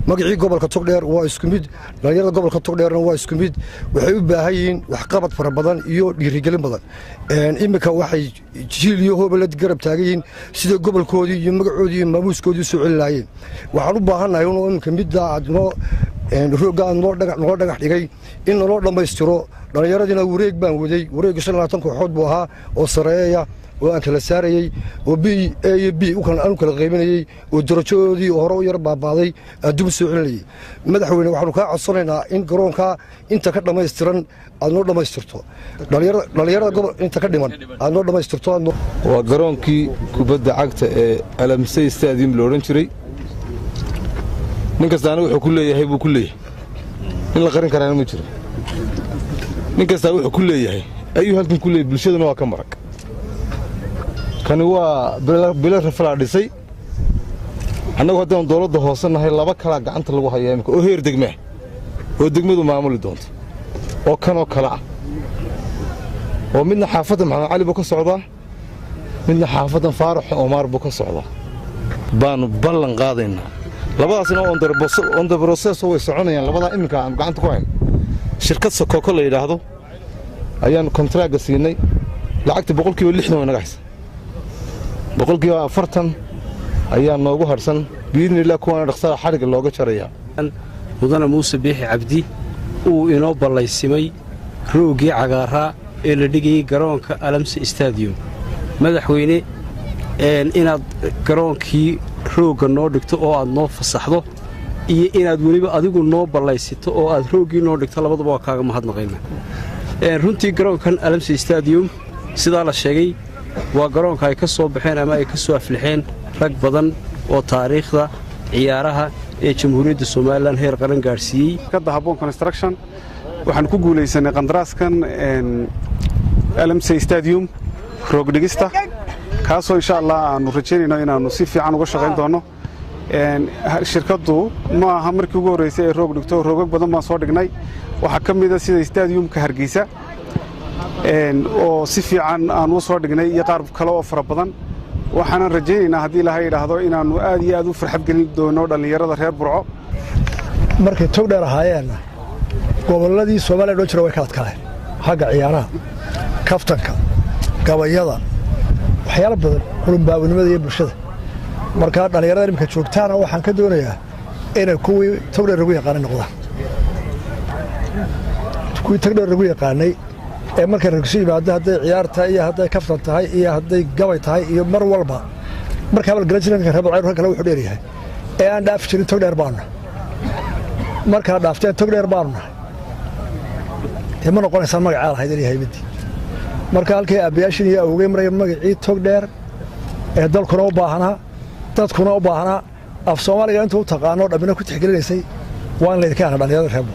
magacii gobolka togdheer waa isku mid dhalinyarada gobolka togdheerna waa isku mid waxay u baahan yihiin waxqabad fara badan iyo dhiirigelin badan imika waxay jiil iyo hoobalad garab taagan yihiin sida gobolkoodii iyo magacoodii iyo maamuuskoodii soo celinaayeen waxaan u baahannahay inuu imika midda aad rooga noo dhagax dhigay in naloo dhammaystiro dhallinyaradina wareeg baan waday wareegga 25 kooxood buu ahaa oo sareeya oo aan kala saarayay oo B A iyo B u kala qaybinayay oo darajadoodii hore u yar baabaaday dib soo celinayay madaxweyne waxaanu ka codsanaynaa in garoonka inta ka dhammaystiran aad noo dhammaystirto dhalinyarada gobol inta ka dhiman aad noo dhammaystirto waa garoonkii kubadda cagta ee Alamsey Stadium loo oran jiray nin kastaana wuxuu ku leeyahay buu ku leeyahay in la qarin karaan ma jiro nin kasta wuxuu ku leeyahay ayuu halkan ku leeyahay bulshaduna waa ka marag kani waa bila rafala dhisay annagu haddaan dawladda hoosanahay laba kala gacanta lagu hayaa imika oo heer degme oo degmadu maamuli doonto oo kanoo kala ah oo midna xaafadda Maxamed Cali buu ka socdaa midna xaafadda Faarax Omar buu ka socdaa baanu ballan qaadaynaa labadaasna on the process way soconayaan labada imika aan gacanta ku hayn shirkad Sokoko la yiraahdo ayaan contract siinay lacagta 60% way naga haysan 40% ayaa noogu harsan biidnillah kuwana dhaqsaha xariga looga jaraya mudana Muuse Biixi Cabdi uu inoo ballaysimay roogii cagaaraa ee la dhigay garoonka Alamsey Stadium madaxweyne inaad garoonkii rooga noo dhigto oo aad noo fasaxdo iyo inaad waliba adigu noo ballaysito oo aad roogii noo dhigto labadaba waa kaaga mahadnaqaynaa runtii garoonkan Alamsey Stadium sida la sheegay waa garoonka ay ka soo baxeen ama ay ka soo aflixeen rag badan oo taariikhda ciyaaraha ee Jamhuuriyadda Soomaaliland heer qaran gaarsiiyay shirkadda Habboon Construction waxaan ku guuleysanay qandaraaskan Alamsey Stadium roog dhigista kaasoo insha Allah aanu rajeynayno inaanu si fiican uga shaqeyn doono shirkaddu ma aha markii ugu horeysay ee roog dhigto roogag badan baan soo dhignay waxa ka mid ah sida stadiumka Hargeysa oo si fiican aan u soo dhignay iyo qaar kale oo fara badan waxaan rajaynaynaa hadii Ilaahay yiraahdo inaanu aad iyo aad u farxad gelin doono dhalinyarada reer Burco markay togdheer ahaayeen goboladii Soomaaliya oo jira way kala adkaayeen xagga ciyaaraha kaftanka gabayada waxyaalo badan qurbaanimada iyo bulshada marka dhalinyarada imka joogtaana waxaan ka doonayaa inay kuwii togdheer ugu yaqaan noqdaan kuwii togdheer ugu yaqaanay ee marka ragsi yimaado haday ciyaarta iyo haday kaftan tahay iyo haday gabay tahay iyo mar walba marka hal garajinka reebo ciyaar kale wuxuu dheeryahay ee aan dhaaf jirin togdheer baana marka dhaafteen togdheer baana ma noqonaysa magaca lahayd inay haybadi marka halkii abiyaashin iyo awgay maray magacii togdheer ee dalkuna u baahanaa dadkuna u baahanaa af Soomaaliga intuu taqaano dhabina ku tixgelinaysay waan leeyahay dhalinyarada reebo